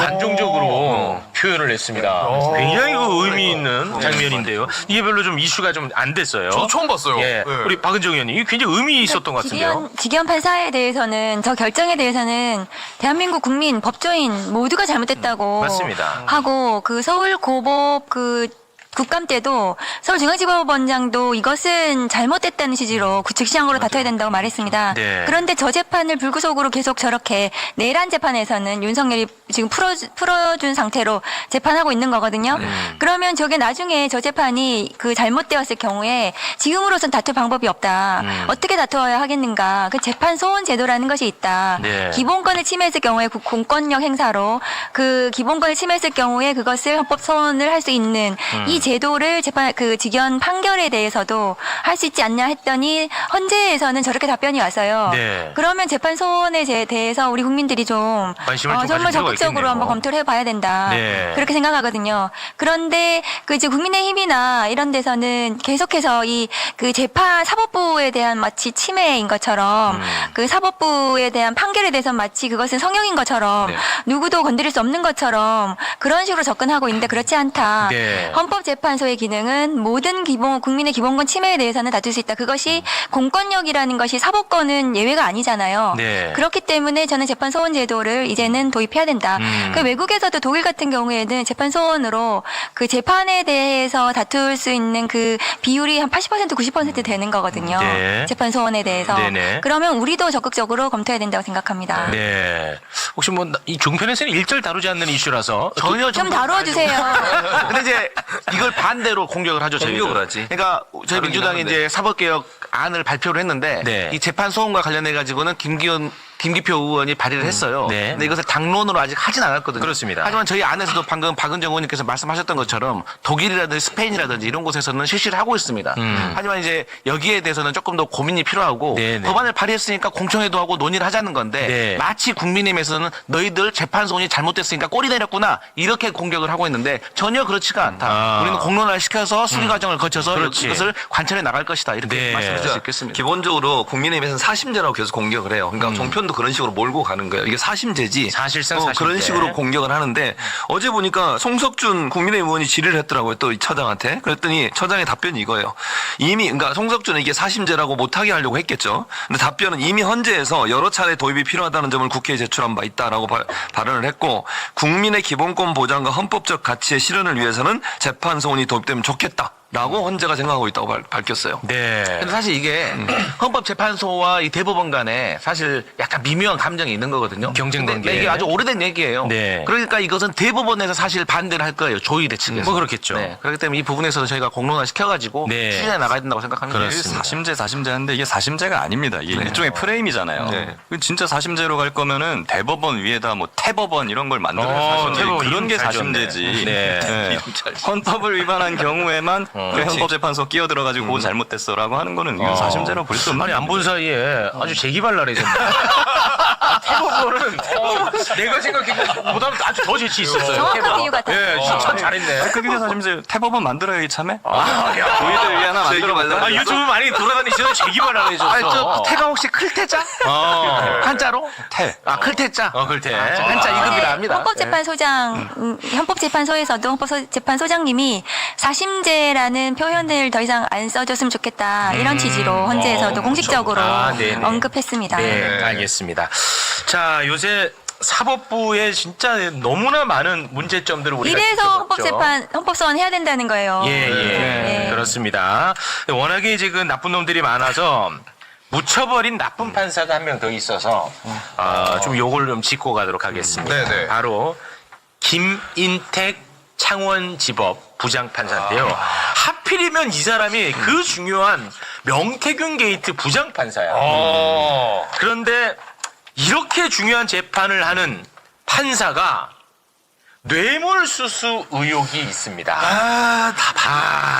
감정적으로 표현을 했습니다. 굉장히 그 의미 있는 장면인데요. 이게 별로 좀 이슈가 좀 안 됐어요. 저도 처음 봤어요. 예, 네. 우리 박은정 의원님 이게 굉장히 의미 있었던 것 같은데요. 직위원 판사에 대해서는 저 결정에 대해서는 대한민국 국민 법조인 모두가 잘못됐다고 맞습니다. 하고 그 서울고법 그 국감 때도 서울중앙지법원장도 이것은 잘못됐다는 취지로 즉시항고로 다퉈야 된다고 말했습니다. 네. 그런데 저 재판을 불구속으로 계속 저렇게 내란 재판에서는 윤석열이 지금 풀어준 상태로 재판하고 있는 거거든요. 그러면 저게 나중에 저 재판이 그 잘못되었을 경우에 지금으로선 다툴 방법이 없다. 어떻게 다투어야 하겠는가. 그 재판 소원 제도라는 것이 있다. 네. 기본권을 침해했을 경우에 공권력 행사로 그 기본권을 침해했을 경우에 그것을 헌법 소원을 할 수 있는 이 제도를 재판 그 직연 판결에 대해서도 할 수 있지 않냐 했더니 헌재에서는 저렇게 답변이 왔어요. 네. 그러면 재판 소원에 대해서 우리 국민들이 좀 관심을 좀 정말 가질 필요가 적극적으로 있겠네요. 한번 검토를 해봐야 된다. 네. 그렇게 생각하거든요. 그런데 그 이제 국민의힘이나 이런 데서는 계속해서 이 그 재판 사법부에 대한 마치 침해인 것처럼 그 사법부에 대한 판결에 대해서 마치 그것은 성역인 것처럼 네. 누구도 건드릴 수 없는 것처럼 그런 식으로 접근하고 있는데 그렇지 않다. 네. 헌법재판소의 기능은 모든 국민의 기본권 침해에 대해서는 다툴 수 있다. 그것이 공권력이라는 것이 사법권은 예외가 아니잖아요. 네. 그렇기 때문에 저는 재판 소원 제도를 이제는 도입해야 된다. 그 외국에서도 독일 같은 경우에는 재판 소원으로 그 재판에 대해서 다툴 수 있는 그 비율이 한 80% 90% 되는 거거든요. 네. 재판 소원에 대해서. 네네. 그러면 우리도 적극적으로 검토해야 된다고 생각합니다. 네. 혹시 뭐 이 종편에서는 일절 다루지 않는 이슈라서 전혀 좀 다루어 주세요. 근데 이제 이걸 반대로 공격을 하죠. 공격을 저희는. 하지. 그러니까 저희 다루긴 민주당이 하는데. 이제 사법개혁 안을 발표를 했는데 네. 이 재판 소원과 관련해 가지고는 김기표 의원이 발의를 했어요. 네. 근데 이것을 당론으로 아직 하진 않았거든요. 그렇습니다. 하지만 저희 안에서도 방금 박은정 의원님께서 말씀하셨던 것처럼 독일이라든지 스페인이라든지 이런 곳에서는 실시를 하고 있습니다. 하지만 이제 여기에 대해서는 조금 더 고민이 필요하고 네네. 법안을 발의했으니까 공청회도 하고 논의를 하자는 건데 네. 마치 국민의힘에서는 너희들 재판 소원이 잘못됐으니까 꼬리 내렸구나 이렇게 공격을 하고 있는데 전혀 그렇지가 않다. 아. 우리는 공론화를 시켜서 수리 과정을 거쳐서 그렇지. 이것을 관철해 나갈 것이다. 이렇게 네. 말씀드릴 수 있겠습니다. 기본적으로 국민의힘에서는 사심제라고 계속 공격을 해요. 그러니까 종편도 그런 식으로 몰고 가는 거예요. 이게 사심제지. 사실상 그런 사심제. 식으로 공격을 하는데 어제 보니까 송석준 국민의힘 의원이 질의를 했더라고요. 또 이 처장한테. 그랬더니 처장의 답변이 이거예요. 이미 그러니까 송석준은 이게 사심제라고 못하게 하려고 했겠죠. 근데 답변은 이미 헌재에서 여러 차례 도입이 필요하다는 점을 국회에 제출한 바 있다라고 발언을 했고 국민의 기본권 보장과 헌법적 가치의 실현을 위해서는 재판 소원이 도입되면 좋겠다. 라고 헌재가 생각하고 있다고 밝혔어요. 네. 근데 사실 이게 헌법재판소와 이 대법원 간에 사실 약간 미묘한 감정이 있는 거거든요. 경쟁 근데 관계. 이게 아주 오래된 얘기예요. 네. 그러니까 이것은 대법원에서 사실 반대를 할 거예요. 조의대 측에서. 뭐 그렇겠죠. 네. 그렇기 때문에 이 부분에서는 저희가 공론화 시켜가지고 네. 추진해 나가야 된다고 생각합니다. 그렇습니다. 사심제 하는데 이게 사심제가 아닙니다. 이게 일종의 프레임이잖아요. 네. 진짜 사심제로 갈 거면은 대법원 위에다 뭐 태법원 이런 걸 만들어야 사심제. 태법원 그런 이름 게 잘 지었네. 사심제지. 네. 네. 헌법을 위반한 경우에만 그 헌법재판소 끼어 들어가지고 그거 잘못됐어라고 하는 거는 이건 사심제라고 볼 수 없는. 아니 안 본 사이에 아주 재기발랄해졌네. 태국어는 내가 생각해보다는 아주 더 재치 있었어요. 정확한 비유 같아요. 예, 참 잘했네. 그게 사심제. 태법원 만들어야 참해. 야. 조이들 위에 하나 만들어 아, 유튜브 많이 돌아다니시는 재기발랄해졌어. 아니, 저 태가 혹시 클태자? 한자로? 태. 아, 클태자? 글태. 한자 이급이라 합니다. 헌법재판소장, 헌법재판소에서도 헌법재판소장님이 사심제라는 표현을 더 이상 안 써줬으면 좋겠다. 이런 취지로 헌재에서도 공식적으로 네네. 언급했습니다. 네, 알겠습니다. 자, 요새 사법부에 진짜 너무나 많은 문제점들을 우리가 이래서 지켜봤죠. 헌법소원 해야 된다는 거예요. 예. 네. 그렇습니다. 워낙에 이제 그 나쁜 놈들이 많아서 묻혀버린 나쁜 판사가 한 명 더 있어서 좀 요걸 좀 짚고 가도록 하겠습니다. 네네. 바로 김인택 창원지법 부장판사인데요. 하필이면 이 사람이 그 중요한 명태균 게이트 부장판사야. 그런데 이렇게 중요한 재판을 하는 판사가 뇌물수수 의혹이 있습니다.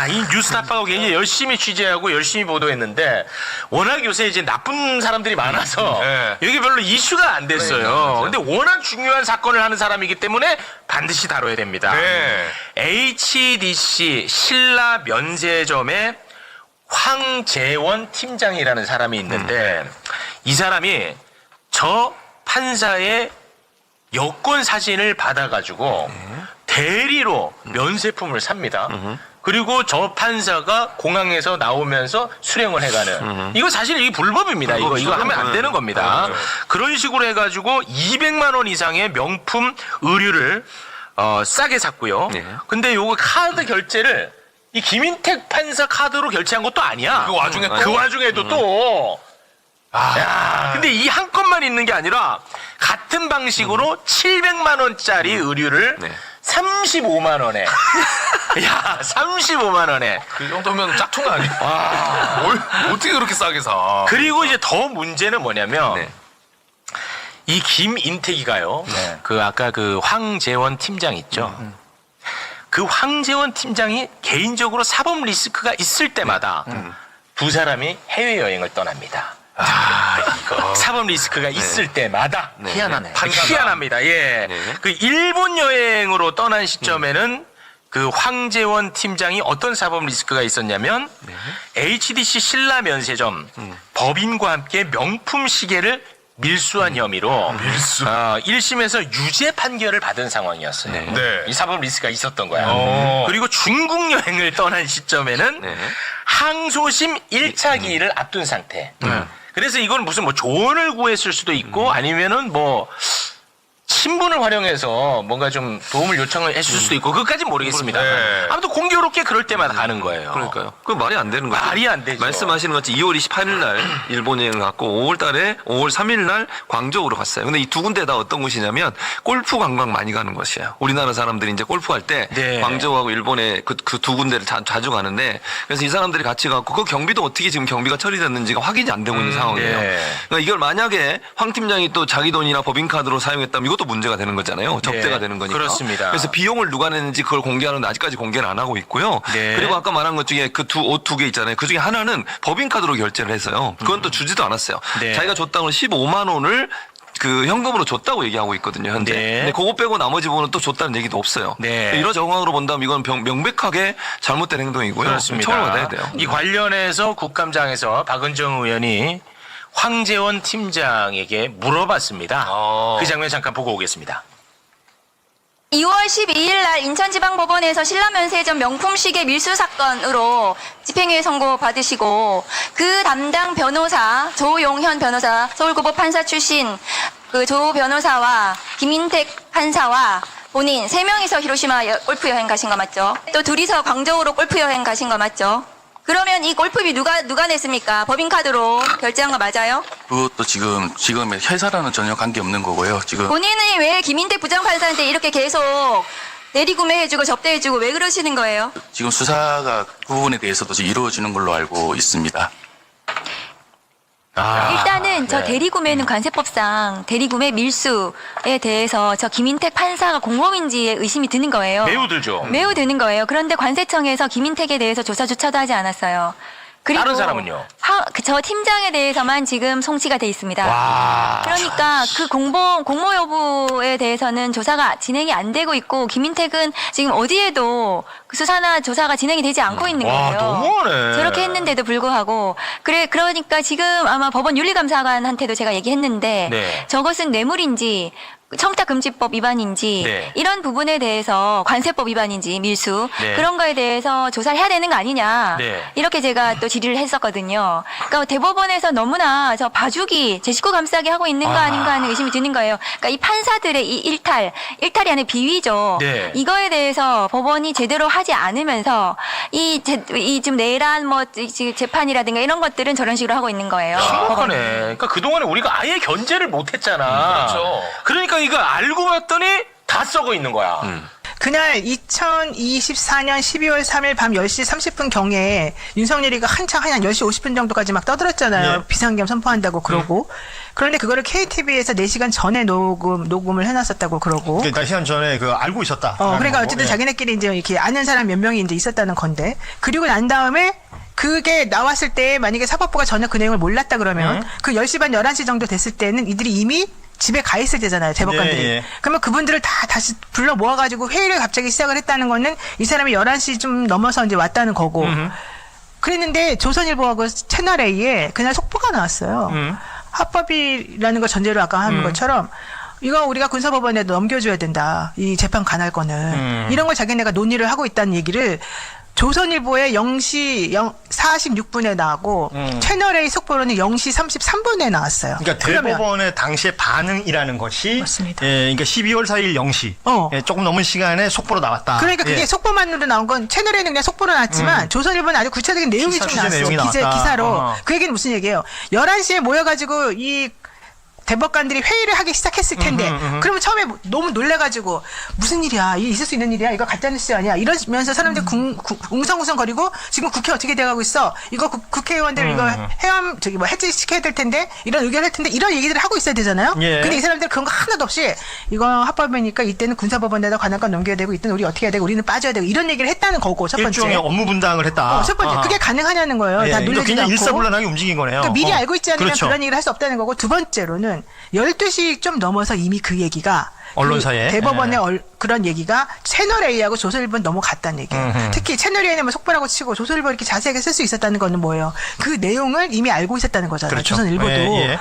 이 뉴스타파가 굉장히 열심히 취재하고 열심히 보도했는데 워낙 요새 이제 나쁜 사람들이 많아서 이게 별로 이슈가 안 됐어요. 근데 워낙 중요한 사건을 하는 사람이기 때문에 반드시 다뤄야 됩니다. HDC 신라 면세점의 황재원 팀장이라는 사람이 있는데 이 사람이 저 판사의 여권 사진을 받아가지고 대리로 면세품을 삽니다. 그리고 저 판사가 공항에서 나오면서 수령을 해가는. 이거 사실 이게 불법입니다. 이거 하면 안 되는 겁니다. 그런 식으로 해가지고 200만 원 이상의 명품 의류를 싸게 샀고요. 근데 요거 카드 결제를 이 김인택 판사 카드로 결제한 것도 아니야. 그 와중에도 또. 야, 근데 이 한 건만 있는 게 아니라 같은 방식으로 700만 원짜리 의류를 35만 원에. 야, 35만 원에. 그 정도면 짝퉁 아니야? 뭘 어떻게 그렇게 싸게 사? 그리고 이제 더 문제는 뭐냐면 이 김인택이가요. 그 아까 그 황재원 팀장 있죠. 그 황재원 팀장이 개인적으로 사법 리스크가 있을 때마다 두 사람이 해외 여행을 떠납니다. 이거 사법 리스크가 있을 때마다 희한하네. 희한합니다. 예, 그 일본 여행으로 떠난 시점에는 그 황재원 팀장이 어떤 사법 리스크가 있었냐면 HDC 신라 면세점 법인과 함께 명품 시계를 밀수한 혐의로 1심에서 유죄 판결을 받은 상황이었어요. 네. 이 사법 리스크가 있었던 거야. 그리고 중국 여행을 떠난 시점에는 항소심 1차 기일을 앞둔 상태. 그래서 이건 무슨 뭐 조언을 구했을 수도 있고 아니면은 뭐 신분을 활용해서 뭔가 좀 도움을 요청을 했을 수도 있고 그것까지는 모르겠습니다. 아무튼 공교롭게 그럴 때마다 가는 거예요. 그러니까요. 그 말이 안 되는 거죠. 말이 안 되죠. 말씀하시는 것처럼 2월 28일 날 일본 여행을 갔고 5월 3일 날 광저우로 갔어요. 근데 이 두 군데 다 어떤 곳이냐면 골프 관광 많이 가는 곳이에요. 우리나라 사람들이 이제 골프 할 때 광저우하고 일본에 그 두 군데를 자주 가는데 그래서 이 사람들이 같이 가고 그 경비도 어떻게 지금 경비가 처리됐는지가 확인이 안 되고 있는 상황이에요. 그러니까 이걸 만약에 황 팀장이 또 자기 돈이나 법인카드로 사용했다면 이것도 문제가 되는 거잖아요. 접대가 되는 거니까. 그렇습니다. 그래서 비용을 누가 냈는지 그걸 공개하는데 아직까지 공개를 안 하고 있고요. 그리고 아까 말한 것 중에 그 옷 두 개 있잖아요. 그 중에 하나는 법인카드로 결제를 했어요. 그건 또 주지도 않았어요. 자기가 줬다고 15만 원을 그 현금으로 줬다고 얘기하고 있거든요, 현재. 근데 그거 빼고 나머지 부분은 또 줬다는 얘기도 없어요. 이런 정황으로 본다면 이건 명백하게 잘못된 행동이고요. 그렇습니다. 처벌받아야 돼요. 이 관련해서 국감장에서 박은정 의원이 황재원 팀장에게 물어봤습니다. 그 장면 잠깐 보고 오겠습니다. 2월 12일 날 인천지방법원에서 신라면세점 명품 시계 밀수 사건으로 집행유예 선고 받으시고 그 담당 변호사 조용현 변호사 서울고법 판사 출신 그 조 변호사와 김인택 판사와 본인 3명이서 히로시마 골프 여행 가신 거 맞죠? 또 둘이서 광저우로 골프 여행 가신 거 맞죠? 그러면 이 골프비 누가 냈습니까? 법인카드로 결제한 거 맞아요? 그것도 지금 회사랑은 전혀 관계없는 거고요. 지금 본인이 왜 김인택 부장판사한테 이렇게 계속 내리구매해주고 접대해주고 왜 그러시는 거예요? 지금 수사가 그 부분에 대해서도 지금 이루어지는 걸로 알고 있습니다. 일단은 저 대리구매는 관세법상 대리구매 밀수에 대해서 저 김인택 판사가 공범인지에 의심이 드는 거예요. 매우 들죠. 매우 드는 거예요. 그런데 관세청에서 김인택에 대해서 조사조차도 하지 않았어요. 그리고 다른 사람은요? 저 팀장에 대해서만 지금 송치가 돼 있습니다. 그러니까 그 공모 여부에 대해서는 조사가 진행이 안 되고 있고 김인택은 지금 어디에도 그 수사나 조사가 진행이 되지 않고 있는 거예요. 너무하네. 저렇게 했는데도 불구하고 그러니까 지금 아마 법원 윤리감사관한테도 제가 얘기했는데 저것은 뇌물인지 청탁금지법 위반인지 이런 부분에 대해서 관세법 위반인지 밀수 그런 거에 대해서 조사를 해야 되는 거 아니냐 이렇게 제가 또 질의를 했었거든요. 그러니까 대법원에서 너무나 저 봐주기 제 식구 감싸기 하고 있는 거 아닌가 하는 의심이 드는 거예요. 그러니까 이 판사들의 이 일탈이 아니라 비위죠. 이거에 대해서 법원이 제대로 하지 않으면서 이 지금 내란 재판이라든가 이런 것들은 저런 식으로 하고 있는 거예요. 심각하네. 그러니까 그동안에 우리가 아예 견제를 못했잖아. 그러니까 이거 알고 봤더니 다 썩어 있는 거야. 그날 2024년 12월 3일 밤 10시 30분 경에 윤석열이가 한창 한 10시 50분 정도까지 막 떠들었잖아요. 비상겸 선포한다고 그러고. 그런데 그거를 KTV에서 4시간 전에 녹음을 해놨었다고 그러고. 그러니까 4시간 전에 알고 있었다. 그러니까 어쨌든 자기네끼리 이제 이렇게 아는 사람 몇 명이 이제 있었다는 건데. 그리고 난 다음에 그게 나왔을 때 만약에 사법부가 전혀 그 내용을 몰랐다 그러면 그 10시 반 11시 정도 됐을 때는 이들이 이미 집에 가 있을 때잖아요, 대법관들이. 그러면 그분들을 다 다시 불러 모아가지고 회의를 갑자기 시작을 했다는 거는 이 사람이 11시 좀 넘어서 이제 왔다는 거고. 그랬는데 조선일보하고 채널A에 그날 속보가 나왔어요. 합법이라는 거 전제로 아까 하는 것처럼 이거 우리가 군사법원에 넘겨줘야 된다. 이 재판 관할 거는. 이런 걸 자기네가 논의를 하고 있다는 얘기를 조선일보에 0시 46분에 나오고 채널A 속보로는 0시 33분에 나왔어요. 그러니까 대법원의 당시의 반응이라는 것이 맞습니다. 예, 그러니까 12월 4일 0시 예, 조금 넘은 시간에 속보로 나왔다. 그러니까 그게 예. 속보만으로 나온 건 채널A는 그냥 속보로 나왔지만 조선일보는 아주 구체적인 내용이 기사 좀 취재 나왔어요. 내용이 나왔다. 기사로. 어허. 그 얘기는 무슨 얘기예요? 11시에 모여가지고 이 대법관들이 회의를 하기 시작했을 텐데 그러면 처음에 너무 놀래가지고 무슨 일이야, 이게 있을 수 있는 일이야, 이거 가짜뉴스 아니야 이러면서 사람들 웅성웅성거리고 지금 국회 어떻게 돼가고 있어, 이거 국회의원들 이거 해지시켜야 될 텐데 이런 의견을 할 텐데 이런 얘기들을 하고 있어야 되잖아요. 예. 근데 이 사람들 그런 거 하나도 없이 이거 합법이니까 이때는 군사법원에다 관할권 넘겨야 되고 이때는 우리 어떻게 해야 되고 우리는 빠져야 되고 이런 얘기를 했다는 거고 첫 번째. 일종의 업무 분담을 했다. 첫 번째. 아하. 그게 가능하냐는 거예요. 예, 다 이거 놀래지도 그냥 않고. 일사불란하게 움직인 거네요. 그러니까 미리 알고 있지 않으면 그렇죠. 그런 얘기를 할 수 없다는 거고, 두 번째로는 12시 좀 넘어서 이미 그 얘기가 언론사에. 그 대법원의 그런 얘기가 채널A하고 조선일보는 넘어갔다는 얘기예요. 특히 채널A는 뭐 속보라고 치고 조선일보 이렇게 자세하게 쓸 수 있었다는 거는 뭐예요? 그 내용을 이미 알고 있었다는 거잖아요. 그렇죠. 조선일보도. 예.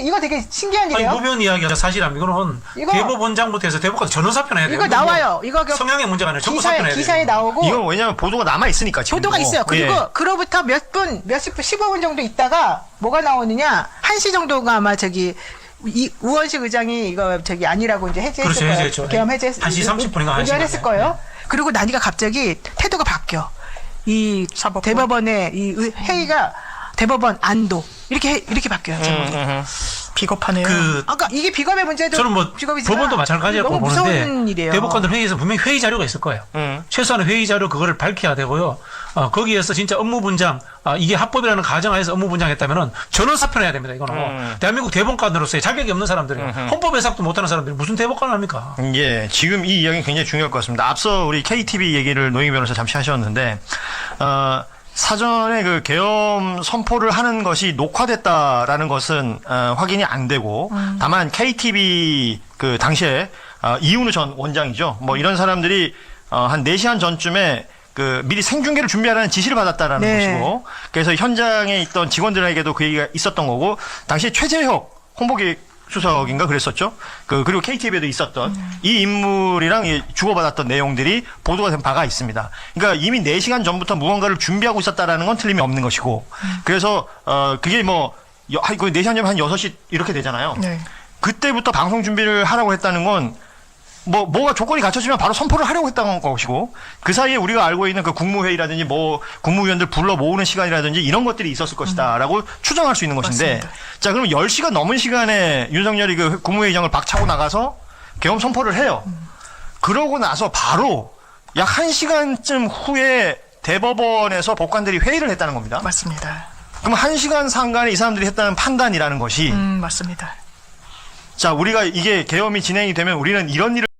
이거 되게 신기한 아니, 일이에요. 무변 이야기가 사실이라면 이거는 이거- 대법원장부터 해서 대법관까지 전원 사표해야 돼요. 이거 나와요. 이거 성향의 문제가 아니라 전부 사표해야 돼요. 기사에 나오고. 이건 왜냐하면 보도가 남아 있으니까 지금. 보도가 있어요. 그리고 예. 그로부터 몇십 분, 15분 정도 있다가 뭐가 나오느냐? 1시 정도가 아마 우원식 의장이 이거 아니라고 이제 해제했을 그렇죠, 거예요. 해제했죠. 계엄 해제했을 1시 30분인가 1시 의견했을 거예요. 그리고 나니까 갑자기 태도가 바뀌어. 이 대법원의 이 회의가 대법원 안도 이렇게 바뀌어요. 비겁하네요. 아까 이게 비겁의 문제도 저는 뭐 비겁이지만 법원도 마찬가지라고 너무 보는데 무서운 일이에요. 대법관들 회의에서 분명히 회의 자료가 있을 거예요. 최소한 회의 자료 그거를 밝혀야 되고요. 거기에서 진짜 업무 분장, 이게 합법이라는 가정하에서 업무 분장했다면은 전원 사표해야 됩니다. 이거는 대한민국 대법관으로서의 자격이 없는 사람들이 헌법 해석도 못하는 사람들이 무슨 대법관을 합니까? 예, 지금 이 이야기는 굉장히 중요할 것 같습니다. 앞서 우리 KTV 얘기를 노영희 변호사 잠시 하셨는데, 사전에 그 계엄 선포를 하는 것이 녹화됐다라는 것은 확인이 안 되고, 다만 KTV 그 당시에 이윤우 전 원장이죠. 뭐 이런 사람들이 한 4시간 전쯤에 그 미리 생중계를 준비하라는 지시를 받았다라는 네. 것이고, 그래서 현장에 있던 직원들에게도 그 얘기가 있었던 거고, 당시에 최재혁 홍보기획 수석인가 그랬었죠. 그리고 KTV에도 있었던 이 인물이랑 주고받았던 내용들이 보도가 된 바가 있습니다. 그러니까 이미 4시간 전부터 무언가를 준비하고 있었다라는 건 틀림이 없는 것이고, 그래서 그게 뭐 4시간 전에 한 6시 이렇게 되잖아요. 네. 그때부터 방송 준비를 하라고 했다는 건 뭐가 조건이 갖춰지면 바로 선포를 하려고 했다는 것이고, 그 사이에 우리가 알고 있는 그 국무회의라든지 뭐 국무위원들 불러 모으는 시간이라든지 이런 것들이 있었을 것이다라고 추정할 수 있는 것인데, 맞습니다. 자, 그럼 10시간 넘은 시간에 윤석열이 그 국무회의장을 박차고 나가서 계엄 선포를 해요. 그러고 나서 바로 약 1시간쯤 후에 대법원에서 법관들이 회의를 했다는 겁니다. 맞습니다. 그럼 1시간 상간에 이 사람들이 했다는 판단이라는 것이, 맞습니다. 자, 우리가 이게 계엄이 진행이 되면 우리는 이런 일을